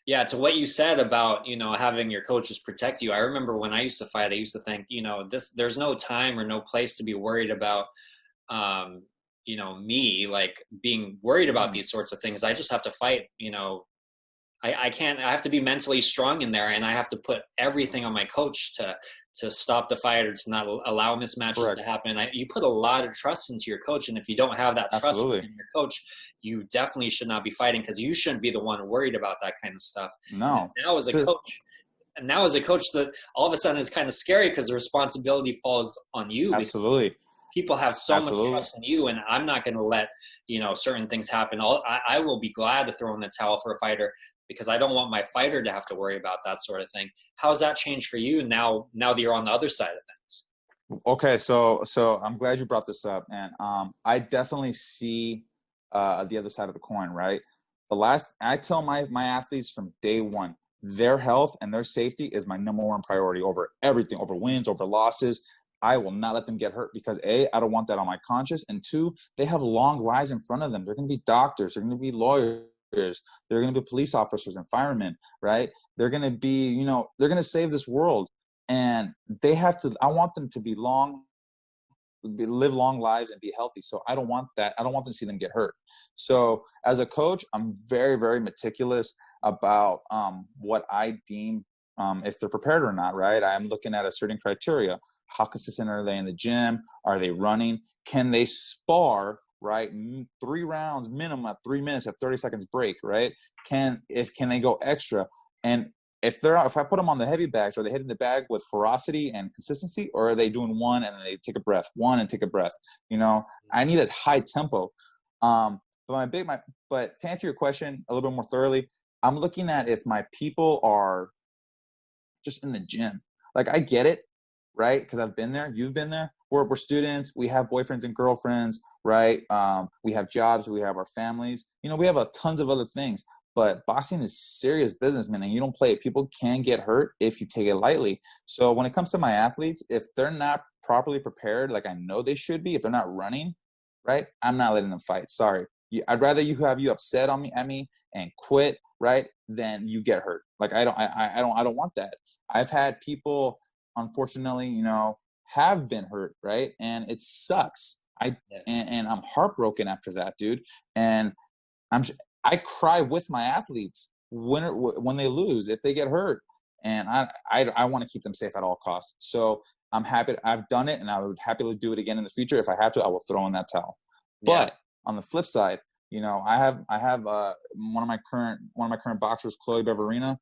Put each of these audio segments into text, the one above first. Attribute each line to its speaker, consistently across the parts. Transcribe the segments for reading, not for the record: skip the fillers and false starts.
Speaker 1: Yeah, to what you said about, having your coaches protect you. I remember when I used to fight, I used to think, there's no time or no place to be worried about, um, me like being worried about
Speaker 2: Mm,
Speaker 1: these sorts of things. I just have to fight, I can't, I have to be mentally strong in there, and I have to put everything on my coach to stop the fight or to not allow mismatches to
Speaker 2: correct.
Speaker 1: happen. You put a lot of trust into your coach, and if you don't have that trust
Speaker 2: Absolutely.
Speaker 1: within your coach, you definitely should not be fighting, because you shouldn't be the one worried about that kind of stuff. And
Speaker 2: No.
Speaker 1: now as a
Speaker 2: So,
Speaker 1: coach, that all of a sudden is kind of scary, because the responsibility falls on you, because
Speaker 2: absolutely.
Speaker 1: people have so much
Speaker 2: Absolutely.
Speaker 1: trust in you, and I'm not going to let certain things happen. I will be glad to throw in the towel for a fighter, because I don't want my fighter to have to worry about that sort of thing. How's that changed for you now that you're on the other side of things?
Speaker 2: Okay, so I'm glad you brought this up, and I definitely see the other side of the coin, right? I tell my athletes from day one, their health and their safety is my number one priority over everything, over wins, over losses. I will not let them get hurt because A, I don't want that on my conscience, and two, they have long lives in front of them. They're going to be doctors, they're going to be lawyers, they're going to be police officers and firemen, right? They're going to be, they're going to save this world, and they have to. I want them to live long lives and be healthy. So I don't want that. I don't want them to see them get hurt. So as a coach, I'm very, very meticulous about what I deem if they're prepared or not, right? I'm looking at a certain criteria. How consistent are they in the gym? Are they running? Can they spar, right? 3 rounds minimum at 3 minutes at 30 seconds break, right? Can they go extra? And if I put them on the heavy bags, are they hitting the bag with ferocity and consistency, or are they doing one and then they take a breath, one and take a breath? I need a high tempo. But to answer your question a little bit more thoroughly, I'm looking at if my people are just in the gym. Like, I get it, right? Because I've been there, you've been there. We're students, we have boyfriends and girlfriends, right? We have jobs, we have our families. We have tons of other things. But boxing is serious business, man, and you don't play it. People can get hurt if you take it lightly. So when it comes to my athletes, if they're not properly prepared, like I know they should be, if they're not running, right, I'm not letting them fight. Sorry. I'd rather have you upset at me and quit, right, than you get hurt. Like I don't want that. I've had people, unfortunately, have been hurt, right? And it sucks.
Speaker 1: Yeah.
Speaker 2: And I'm heartbroken after that, dude. And I'm I cry with my athletes when they lose, if they get hurt, and I want to keep them safe at all costs. So I'm happy I've done it, and I would happily do it again in the future. If I have to, I will throw in that towel.
Speaker 1: Yeah.
Speaker 2: But on the flip side, I have one of my current boxers, Chloe Beverina.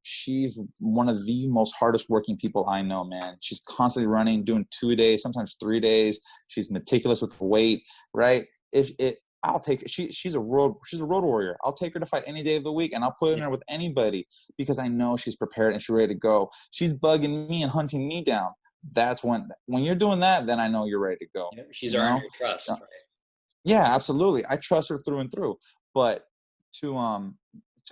Speaker 2: She's one of the most hardest working people I know, man. She's constantly running, doing 2 days, sometimes 3 days. She's meticulous with the weight, right? If it, I'll take she's a road warrior. I'll take her to fight any day of the week, and I'll put her in
Speaker 1: Yeah.
Speaker 2: there with anybody because I know she's prepared and she's ready to go. She's bugging me and hunting me down. That's when you're doing that, then I know you're ready to go.
Speaker 1: Yeah. She's
Speaker 2: You
Speaker 1: earned
Speaker 2: know,
Speaker 1: your trust, right?
Speaker 2: yeah, absolutely. I trust her through and through. But to